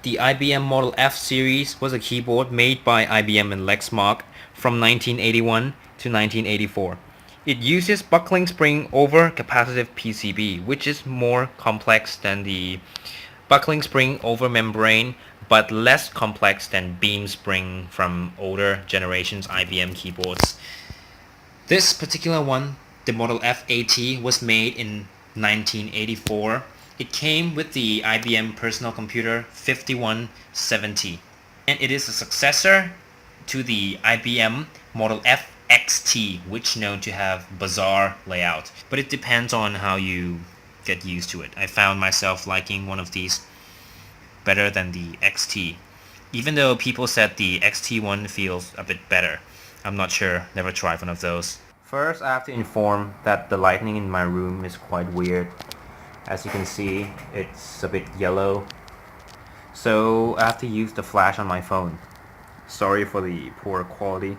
The IBM Model F series was a keyboard made by IBM in Lexmark from 1981 to 1984. It uses buckling spring over capacitive PCB, which is more complex than the buckling spring over membrane, but less complex than beam spring from older generations IBM keyboards. This particular one, the Model F AT, was made in 1984. It came with the IBM Personal Computer 5170, and it is a successor to the IBM Model F XT, which known to have bizarre layout, but it depends on how you get used to it. I found myself liking one of these better than the XT, even though people said the XT one feels a bit better. I'm not sure, never tried one of those. First, I have to inform that the lighting in my room is quite weird. As you can see, it's a bit yellow, so I have to use the flash on my phone. Sorry for the poor quality.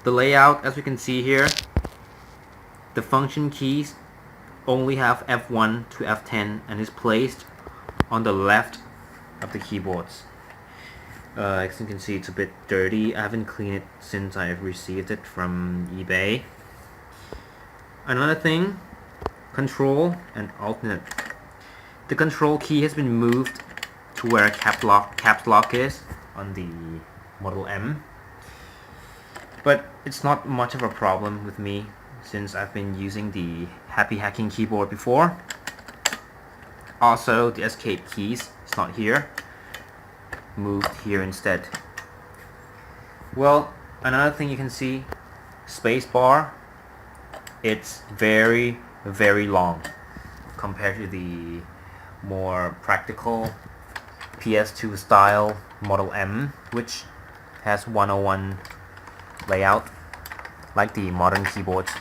The layout, as you can see here, the function keys only have F1 to F10 and is placed on the left of the keyboards. As you can see, it's a bit dirty. I haven't cleaned it since I've received it from eBay. Another thing, control and alternate. The control key has been moved to where caps lock is on the Model M. But it's not much of a problem with me since I've been using the Happy Hacking keyboard before. Also, the escape keys is not here, moved here instead. Well, another thing you can see, spacebar, it's very long compared to the more practical PS2 style Model M, which has 101 layout like the modern keyboards.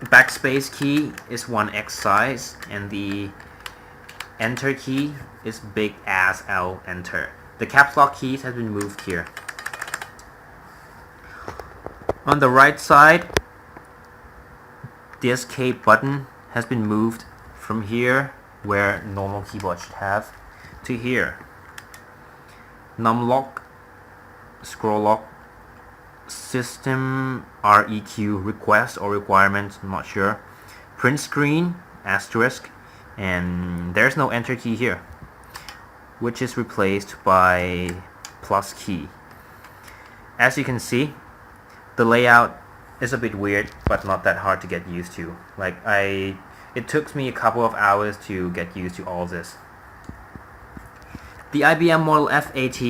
The backspace key is 1x size and the enter key is big as L enter. The caps lock keys has been moved here. On the right side, the escape button has been moved from here, where normal keyboard should have, to here. Num lock, scroll lock, system REQ request or requirements, I'm not sure. Print screen, asterisk, and there's no enter key here, which is replaced by plus key. As you can see, the layout is a bit weird, but not that hard to get used to. It took me a couple of hours to get used to all of this. The IBM Model F AT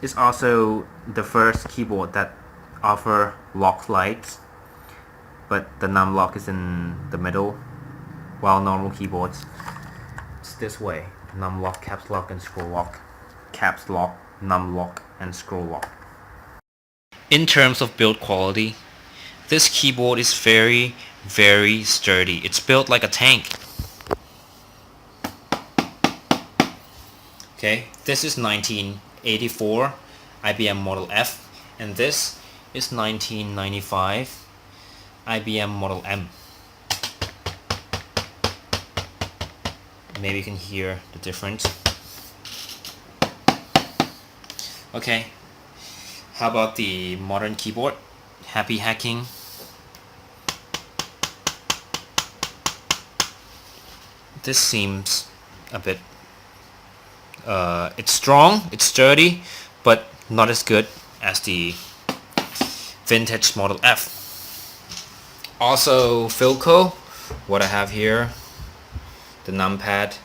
is also the first keyboard that offer lock lights, but the num lock is in the middle, while normal keyboards it's this way: num lock, caps lock, and scroll lock. Caps lock, num lock, and scroll lock. In terms of build quality, this keyboard is very sturdy. It's built like a tank. Okay, this is 1984 IBM Model F, and this is 1995 IBM Model M. Maybe you can hear the difference. Okay, how about the modern keyboard? Happy Hacking. This seems a bit it's strong, it's sturdy, but not as good as the vintage Model F. Also Philco, what I have here, the numpad,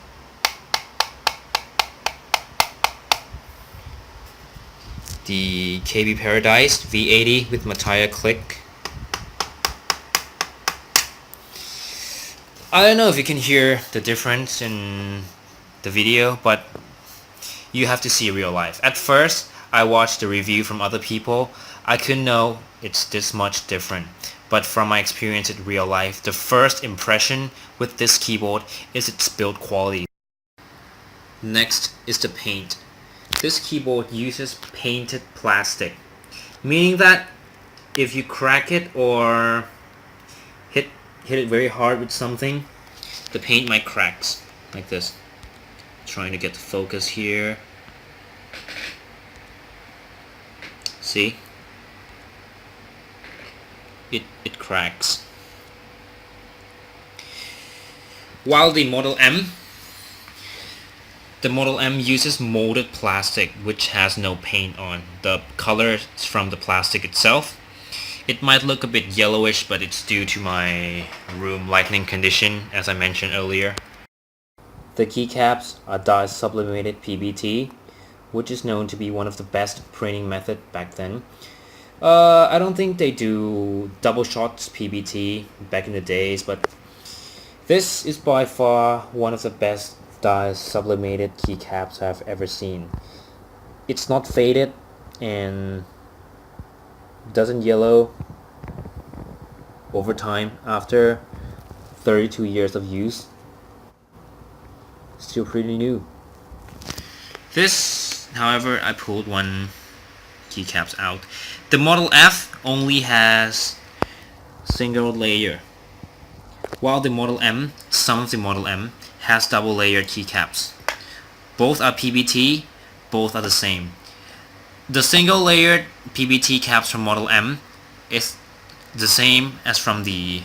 the KB Paradise V80 with Mattia click. I don't know if you can hear the difference in the video, but you have to see real life. At first, I watched the review from other people. I couldn't know it's this much different. But from my experience in real life, the first impression with this keyboard is its build quality. Next is the paint. This keyboard uses painted plastic, meaning that if you crack it or hit it very hard with something, the paint might cracks like this. trying to get the focus here. See? It cracks. While the Model M uses molded plastic which has no paint on. The color is from the plastic itself. It might look a bit yellowish, but it's due to my room lighting condition, as I mentioned earlier. The keycaps are dye sublimated PBT, which is known to be one of the best printing method back then. I don't think they do double shots PBT back in the days, but this is by far one of the best dye sublimated keycaps I've ever seen. It's not faded and doesn't yellow over time after 32 years of use. Still pretty new. This, however, I pulled one keycaps out. The Model F only has single layer, while the Model M, some of the Model M, has double layered keycaps. Both are PBT, both are the same. The single layered PBT caps from Model M is the same as from the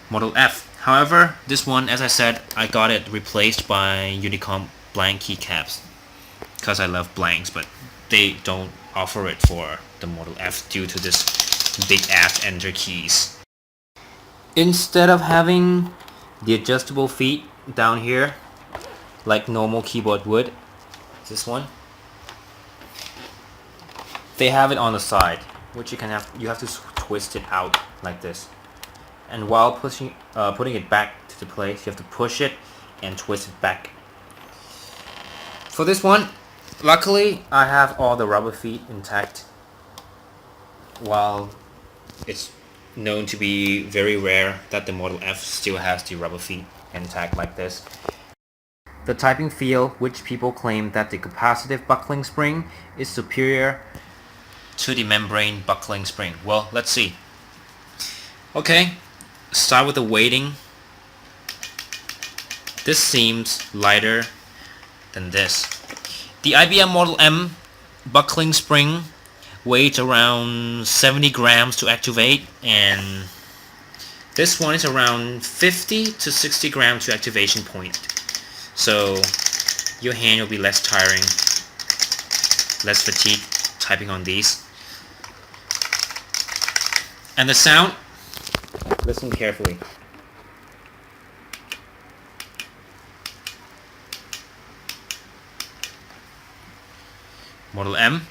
Model F. However, this one, as I said, I got it replaced by Unicom blank keycaps because I love blanks, but they don't offer it for the Model F due to this big ass enter keys. Instead of having the adjustable feet down here like normal keyboard would, this one, they have it on the side, which you have to twist it out like this. And while putting it back to the place, you have to push it and twist it back. For this one, luckily I have all the rubber feet intact, while it's known to be very rare that the Model F still has the rubber feet intact like this. The typing feel, which people claim that the capacitive buckling spring is superior to the membrane buckling spring. Well, let's see. Okay, start with the weighting. This seems lighter than this. The IBM Model M buckling spring weighs around 70 grams to activate, and this one is around 50 to 60 grams to activation point. So your hand will be less tiring, less fatigue typing on these. And the sound, listen carefully. Model M.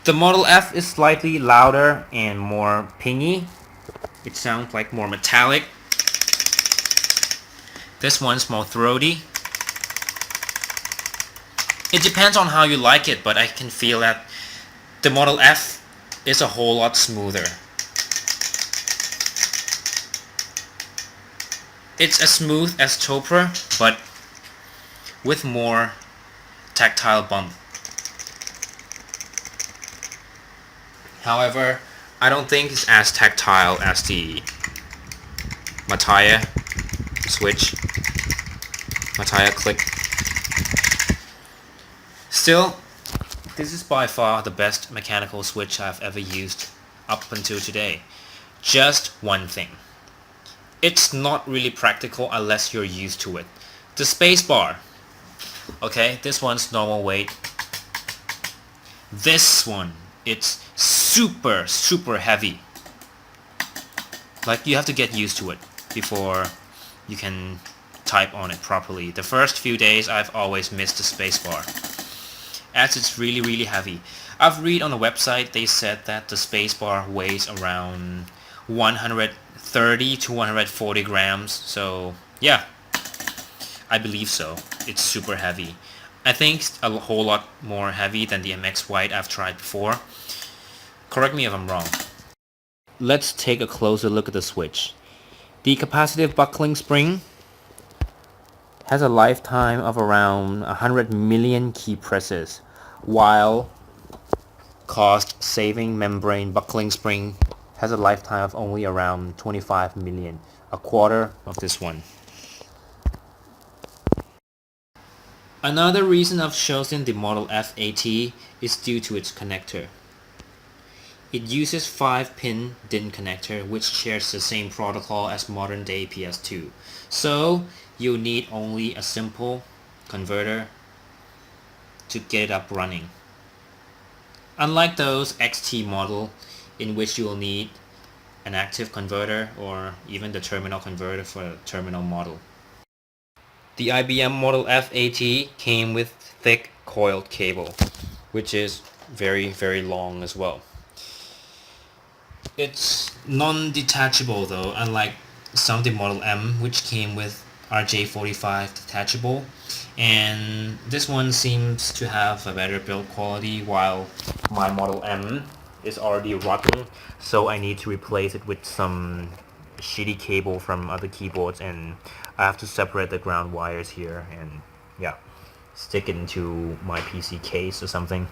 The Model F is slightly louder and more pingy. It sounds like more metallic. This one's more throaty. It depends on how you like it, but I can feel that the Model F is a whole lot smoother. It's as smooth as Topra, but with more tactile bump. However, I don't think it's as tactile as the Mattia switch, Mattia click. Still, this is by far the best mechanical switch I've ever used up until today. Just one thing. It's not really practical unless you're used to it. The space bar. Okay, this one's normal weight. This one, it's super heavy. Like, you have to get used to it before you can type on it properly. The first few days I've always missed the spacebar, as it's really heavy. I've read on the website they said that the spacebar weighs around 130 to 140 grams, so yeah, I believe so. It's super heavy. I think it's a whole lot more heavy than the MX White I've tried before. Correct me if I'm wrong. Let's take a closer look at the switch. The capacitive buckling spring has a lifetime of around 100 million key presses, while cost-saving membrane buckling spring has a lifetime of only around 25 million, a quarter of this one. Another reason I've chosen the Model F AT is due to its connector. It uses 5-pin DIN connector, which shares the same protocol as modern-day PS2. So you'll need only a simple converter to get it up running. Unlike those XT model in which you will need an active converter or even the terminal converter for the terminal model. The IBM Model F AT came with thick coiled cable, which is very long as well. It's non-detachable though, unlike some of the Model M, which came with RJ45 detachable, and this one seems to have a better build quality, while my Model M is already rotten, so I need to replace it with some shitty cable from other keyboards, and I have to separate the ground wires here and yeah, stick it into my PC case or something.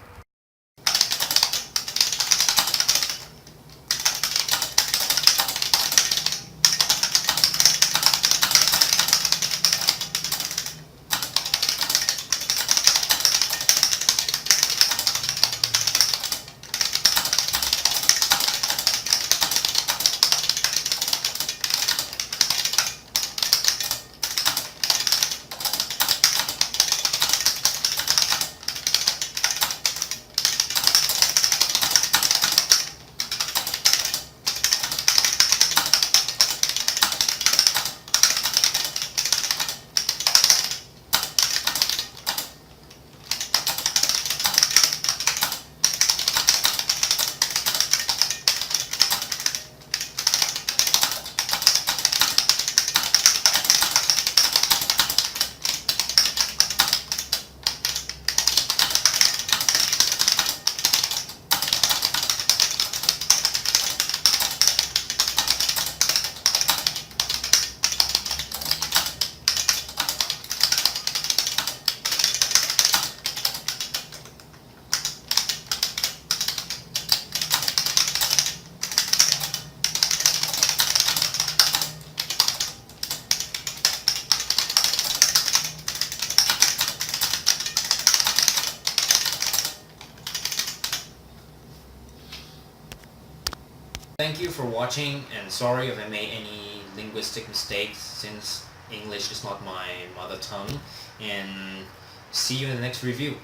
Thank you for watching, and sorry if I made any linguistic mistakes since English is not my mother tongue, and see you in the next review.